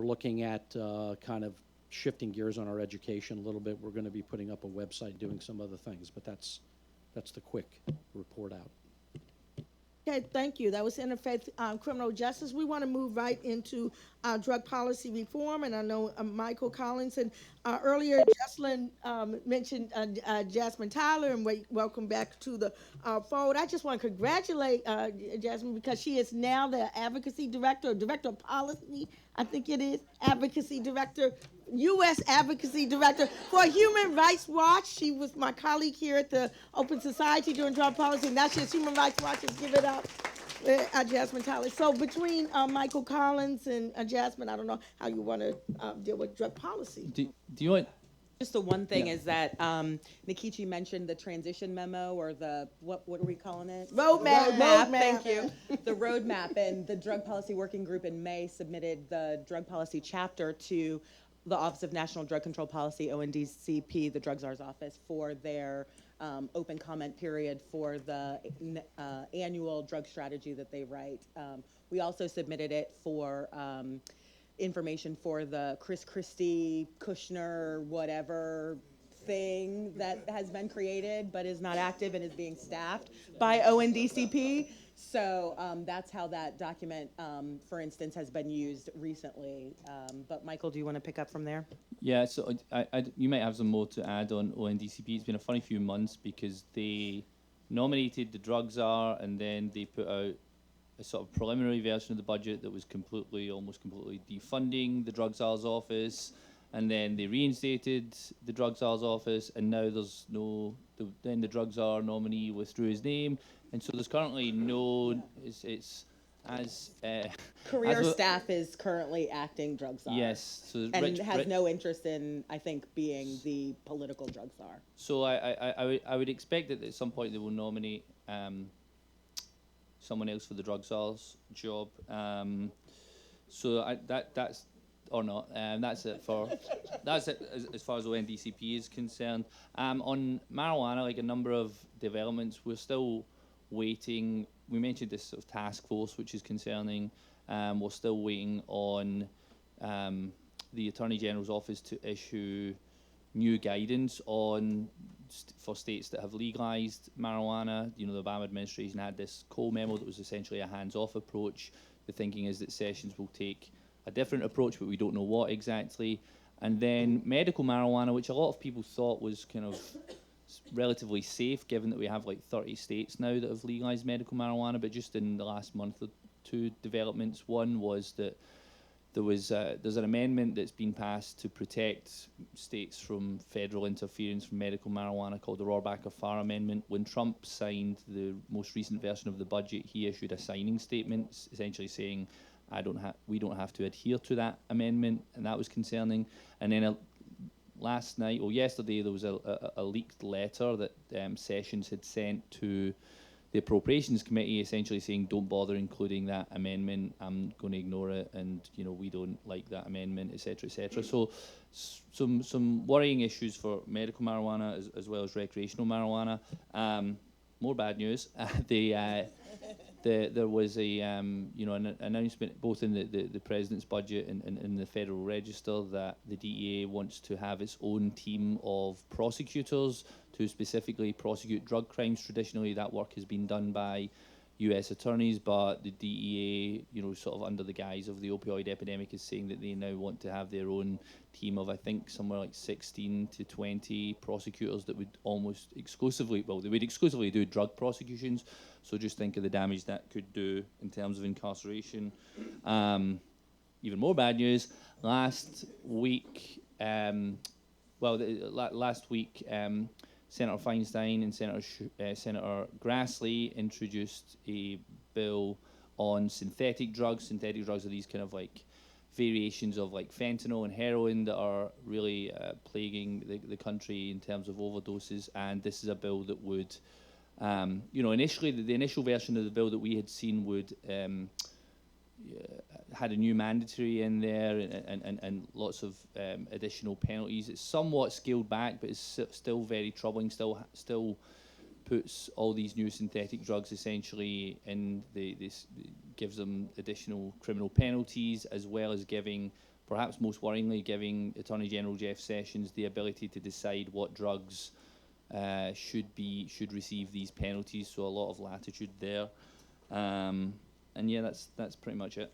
looking at kind of shifting gears on our education a little bit. We're going to be putting up a website, doing some other things, but that's the quick report out. Okay, thank you. That was Interfaith Criminal Justice. We want to move right into drug policy reform, and I know Michael Collins and earlier Jocelyn mentioned Jasmine Tyler, and welcome back to the fold. I just want to congratulate Jasmine because she is now the advocacy director, or director of policy, I think it is, advocacy director, U.S. Advocacy Director for Human Rights Watch. She was my colleague here at the Open Society during drug policy. Now she's Human Rights Watch. Let's give it up. Jasmine Tyler. So between Michael Collins and Jasmine, I don't know how you want to deal with drug policy. Do you want? Just the one thing is that Nikichi mentioned the transition memo, or the, what are we calling it? Roadmap. Thank you. The roadmap, and the Drug Policy Working Group in May submitted the drug policy chapter to the Office of National Drug Control Policy, ONDCP, the Drug Czar's office, for their open comment period for the annual drug strategy that they write. We also submitted it for information for the Chris Christie, Kushner, whatever thing that has been created but is not active and is being staffed by ONDCP. So that's how that document, for instance, has been used recently. But Michael, do you want to pick up from there? Yeah, so you might have some more to add on ONDCP. It's been a funny few months because they nominated the drug czar, and then they put out a sort of preliminary version of the budget that was almost completely defunding the drug czar's office, and then they reinstated the drug czar's office, and now there's then the drug czar nominee withdrew his name, and so there's currently no. It's as career staff is currently acting drug czar. Yes, so and has no interest in, I think, being the political drug czar. So I would expect that at some point they will nominate someone else for the drug czar's job. So that's or not. That's it as far as ONDCP is concerned. On marijuana, like a number of developments, we're still waiting. We mentioned this sort of task force, which is concerning. We're still waiting on the Attorney General's office to issue new guidance for states that have legalized marijuana. You know, the Obama administration had this Cole memo that was essentially a hands-off approach. The thinking is that Sessions will take a different approach, but we don't know what exactly. And then medical marijuana, which a lot of people thought was kind of relatively safe, given that we have like 30 states now that have legalized medical marijuana. But just in the last month or two developments, one was that there's an amendment that's been passed to protect states from federal interference from medical marijuana called the Rohrabacher-Farr Amendment. When Trump signed the most recent version of the budget, he issued a signing statement essentially saying, we don't have to adhere to that amendment, and that was concerning. And then yesterday, there was a leaked letter that Sessions had sent to the Appropriations Committee, essentially saying, don't bother including that amendment, I'm going to ignore it, and we don't like that amendment, etc., etc. So some worrying issues for medical marijuana as well as recreational marijuana. More bad news. There was an announcement both in the President's budget and in the Federal Register that the DEA wants to have its own team of prosecutors to specifically prosecute drug crimes. Traditionally, that work has been done by U.S. attorneys, but the DEA, sort of under the guise of the opioid epidemic, is saying that they now want to have their own team of, I think, somewhere like 16 to 20 prosecutors that would almost exclusively do drug prosecutions. So just think of the damage that could do in terms of incarceration. Even more bad news. Last week, Senator Feinstein and Senator Grassley introduced a bill on synthetic drugs. Synthetic drugs are these kind of like variations of like fentanyl and heroin that are really plaguing the country in terms of overdoses. And this is a bill that would, initially the initial version of the bill that we had seen would had a new mandatory in there and lots of additional penalties. It's somewhat scaled back, but it's still very troubling. Still puts all these new synthetic drugs essentially in this gives them additional criminal penalties, as well as giving perhaps most worryingly, giving Attorney General Jeff Sessions the ability to decide what drugs should receive these penalties. So a lot of latitude there. And yeah, that's pretty much it.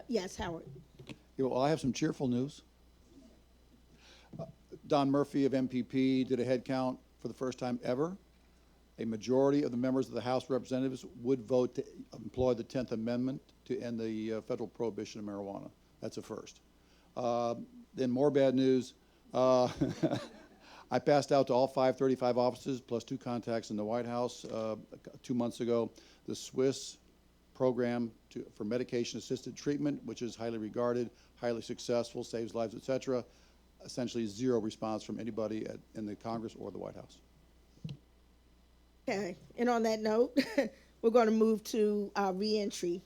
Yes, Howard. Yeah, well, I have some cheerful news. Don Murphy of MPP did a head count for the first time ever. A majority of the members of the House of Representatives would vote to employ the 10th Amendment to end the federal prohibition of marijuana. That's a first. Then more bad news. I passed out to all 535 offices, plus 2 contacts in the White House 2 months ago, the Swiss program for medication-assisted treatment, which is highly regarded, highly successful, saves lives, et cetera. Essentially 0 response from anybody in the Congress or the White House. Okay, and on that note, we're going to move to reentry.